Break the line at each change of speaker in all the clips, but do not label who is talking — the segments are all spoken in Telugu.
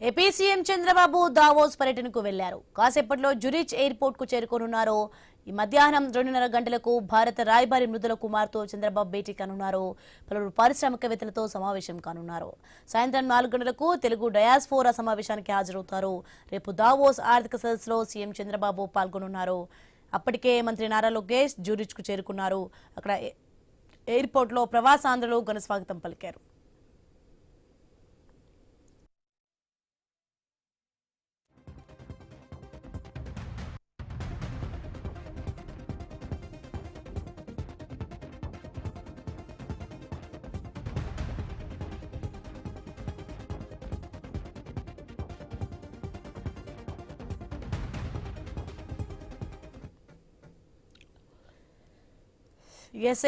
ఏపీ సీఎం చంద్రబాబు దావోస్ పర్యటనకు వెళ్లారు. కాసేపట్లో జురిచ్ ఎయిర్పోర్ట్ కు చేరుకోనున్నారు. ఈ మధ్యాహ్నం 2:30 గంటలకు భారత రాయబారి మృదుల కుమార్తో చంద్రబాబు భేటీ కానున్నారు. పలువురు పారిశ్రామికవేత్తలతో సమావేశం కానున్నారు. సాయంత్రం 4 గంటలకు తెలుగు డయాస్పోరా సమావేశానికి హాజరవుతారు. రేపు దావోస్ ఆర్థిక సదస్సులో సీఎం చంద్రబాబు పాల్గొనున్నారు. అప్పటికే మంత్రి నారా లోకేష్ జూరిచ్ కు చేరుకున్నారు. అక్కడ ఎయిర్పోర్ట్లో ప్రవాసాంధ్రులు ఘన స్వాగతం పలికారు.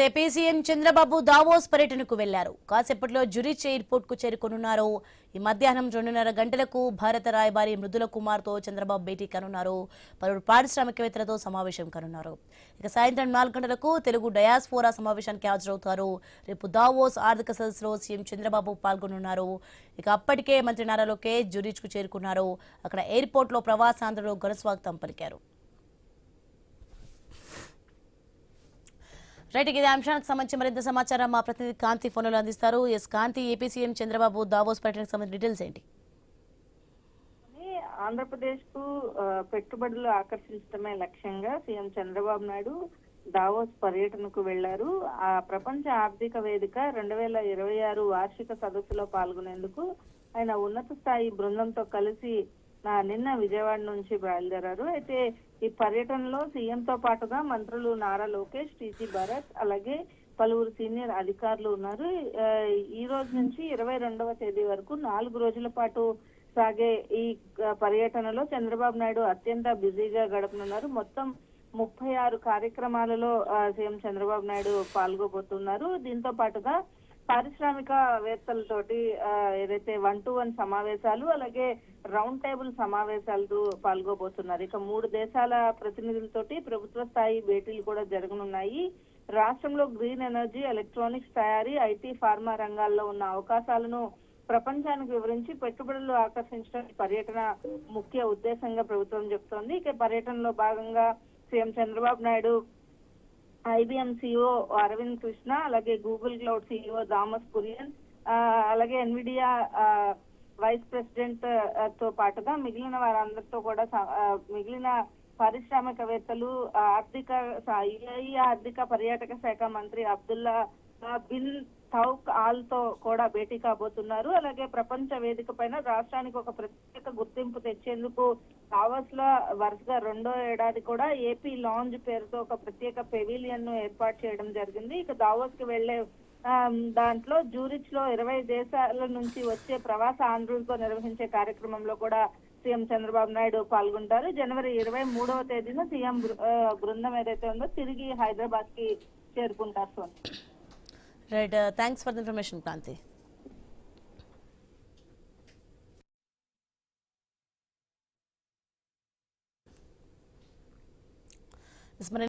ఏపీ సీఎం చంద్రబాబు దావోస్ పర్యటనకు వెళ్లారు. కాసేపట్లో జురిచ్ ఎయిర్పోర్ట్ కు చేరుకోనున్నారు. ఈ మధ్యాహ్నం 2:30 గంటలకు భారత రాయబారి మృదుల కుమార్తో చంద్రబాబు భేటీ కానున్నారు. పలువురు పారిశ్రామికవేత్తలతో సమావేశం కానున్నారు. ఇక సాయంత్రం 4 గంటలకు తెలుగు డయాస్పోరా సమావేశానికి హాజరవుతారు. రేపు దావోస్ ఆర్థిక సదస్సులో సీఎం చంద్రబాబు పాల్గొనున్నారు. ఇక అప్పటికే మంత్రి నారా లోకేష్ జురిచ్ కు చేరుకున్నారు. అక్కడ ఎయిర్పోర్ట్లో ప్రవాసాంధ్రులు ఘన స్వాగతం పలికారు. రైట్, ఇదే అంశానికి సంబంధించి మరింత సమాచారం మా ప్రతినిధి కాంతి ఫోన్లో అందిస్తారు. ఎస్ కాంతి, ఏపీ సీఎం చంద్రబాబు దావోస్ పర్యటనకు సంబంధించిన డీటెయిల్స్ ఏంటి?
ఆంధ్రప్రదేశ్ కు పెట్టుబడులు ఆకర్షించడమే లక్ష్యంగా సీఎం చంద్రబాబు నాయుడు దావోస్ పర్యటనకు వెళ్లారు. ఆ ప్రపంచ ఆర్థిక వేదిక 2026 వార్షిక సదస్సులో పాల్గొనేందుకు ఆయన ఉన్నత స్థాయి బృందంతో కలిసి నిన్న విజయవాడ నుంచి బయలుదేరారు. అయితే ఈ పర్యటనలో సీఎంతో పాటుగా మంత్రులు నారా లోకేష్, టీజీ భరత్, అలాగే పలువురు సీనియర్ అధికారులు ఉన్నారు. ఈ రోజు నుంచి 22వ తేదీ వరకు 4 రోజుల పాటు సాగే ఈ పర్యటనలో చంద్రబాబు నాయుడు అత్యంత బిజీగా గడపనున్నారు. మొత్తం 36 కార్యక్రమాలలో సీఎం చంద్రబాబు నాయుడు పాల్గొబోతున్నారు. దీంతో పాటుగా పారిశ్రామికవేత్తలతోటి ఏదైతే 1-to-1 సమావేశాలు, అలాగే రౌండ్ టేబుల్ సమావేశాలు పాల్గొబోతున్నారు. ఇక 3 దేశాల ప్రతినిధులతోటి ప్రభుత్వ స్థాయి భేటీలు కూడా జరగనున్నాయి. రాష్ట్రంలో గ్రీన్ ఎనర్జీ, ఎలక్ట్రానిక్స్ తయారీ, ఐటీ, ఫార్మా రంగాల్లో ఉన్న అవకాశాలను ప్రపంచానికి వివరించి పెట్టుబడులు ఆకర్షించడం పర్యటన ముఖ్య ఉద్దేశంగా ప్రభుత్వం చెప్తోంది. ఇక పర్యటనలో భాగంగా CM Chandrababu Naidu IBM CEO Arvind Krishna, అలాగే Google Cloud CEO Thomas Kurian, అలాగే ఎన్విడియా వైస్ ప్రెసిడెంట్ తో పాటుగా మిగిలిన వారందరితో కూడా మిగిలిన పారిశ్రామికవేత్తలు, ఆర్థిక పర్యాటక శాఖ మంత్రి అబ్దుల్లా బిన్ తౌక్ ఆల్ తో కూడా భేటీ కాబోతున్నారు. అలాగే ప్రపంచ వేదిక పైన రాష్ట్రానికి ఒక ప్రత్యేక గుర్తింపు తెచ్చేందుకు దావోస్ లో వరుసగా 2వ ఏడాది కూడా ఏపీ లాంజ్ పేరుతో ఒక ప్రత్యేక పెవిలియన్ ను ఏర్పాటు చేయడం జరిగింది. ఇక దావోస్ కి వెళ్లే దాంట్లో జూరిచ్ లో 20 దేశాల నుంచి వచ్చే ప్రవాస ఆంధ్రులతో నిర్వహించే కార్యక్రమంలో కూడా సీఎం చంద్రబాబు నాయుడు పాల్గొంటారు. జనవరి 23వ తేదీన సీఎం బృందం ఏదైతే ఉందో తిరిగి హైదరాబాద్ కి చేరుకుంటారు.
Right, thanks for the information Kanthi.